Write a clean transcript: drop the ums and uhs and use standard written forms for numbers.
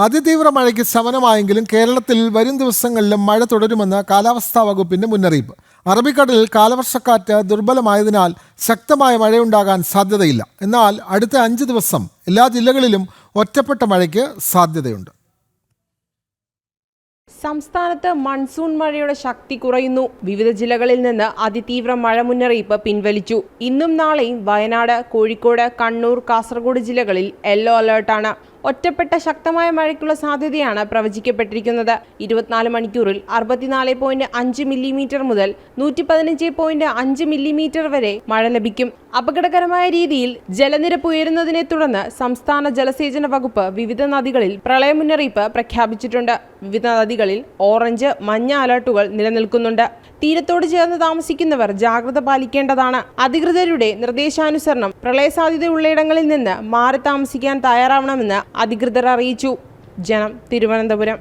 അതിതീവ്ര മഴയ്ക്ക് ശമനമായെങ്കിലും കേരളത്തിൽ വരും ദിവസങ്ങളിലും മഴ തുടരുമെന്ന് കാലാവസ്ഥാ വകുപ്പിന്റെ മുന്നറിയിപ്പ്. അറബിക്കടലിൽ കാലവർഷക്കാറ്റ് ദുർബലമായതിനാൽ ശക്തമായ മഴയുണ്ടാകാൻ സാധ്യതയില്ല. എന്നാൽ അടുത്ത 5 ദിവസം എല്ലാ ജില്ലകളിലും ഒറ്റപ്പെട്ട മഴയ്ക്ക് സാധ്യതയുണ്ട്. സംസ്ഥാനത്ത് മൺസൂൺ മഴയുടെ ശക്തി കുറയുന്നു. വിവിധ ജില്ലകളിൽ നിന്ന് അതിതീവ്ര മഴ മുന്നറിയിപ്പ് പിൻവലിച്ചു. ഇന്നും നാളെയും വയനാട്, കോഴിക്കോട്, കണ്ണൂർ, കാസർഗോഡ് ജില്ലകളിൽ യെല്ലോ അലേർട്ടാണ്. ഒറ്റപ്പെട്ട ശക്തമായ മഴയ്ക്കുള്ള സാധ്യതയാണ് പ്രവചിക്കപ്പെട്ടിരിക്കുന്നത്. 24 മണിക്കൂറിൽ 64.5 മില്ലിമീറ്റർ മുതൽ 115.5 മില്ലിമീറ്റർ വരെ മഴ ലഭിക്കും. അപകടകരമായ രീതിയിൽ ജലനിരപ്പ് ഉയരുന്നതിനെ തുടർന്ന് സംസ്ഥാന ജലസേചന വകുപ്പ് വിവിധ നദികളിൽ പ്രളയ മുന്നറിയിപ്പ് പ്രഖ്യാപിച്ചിട്ടുണ്ട്. വിവിധ നദികളിൽ ഓറഞ്ച്, മഞ്ഞ അലർട്ടുകൾ നിലനിൽക്കുന്നുണ്ട്. തീരത്തോട് ചേർന്ന് താമസിക്കുന്നവർ ജാഗ്രത പാലിക്കേണ്ടതാണ്. അധികൃതരുടെ നിർദ്ദേശാനുസരണം പ്രളയ സാധ്യതയുള്ളയിടങ്ങളിൽ നിന്ന് മാറി താമസിക്കാൻ തയ്യാറാവണമെന്ന് അധികൃതർ അറിയിച്ചു. ജനം, തിരുവനന്തപുരം.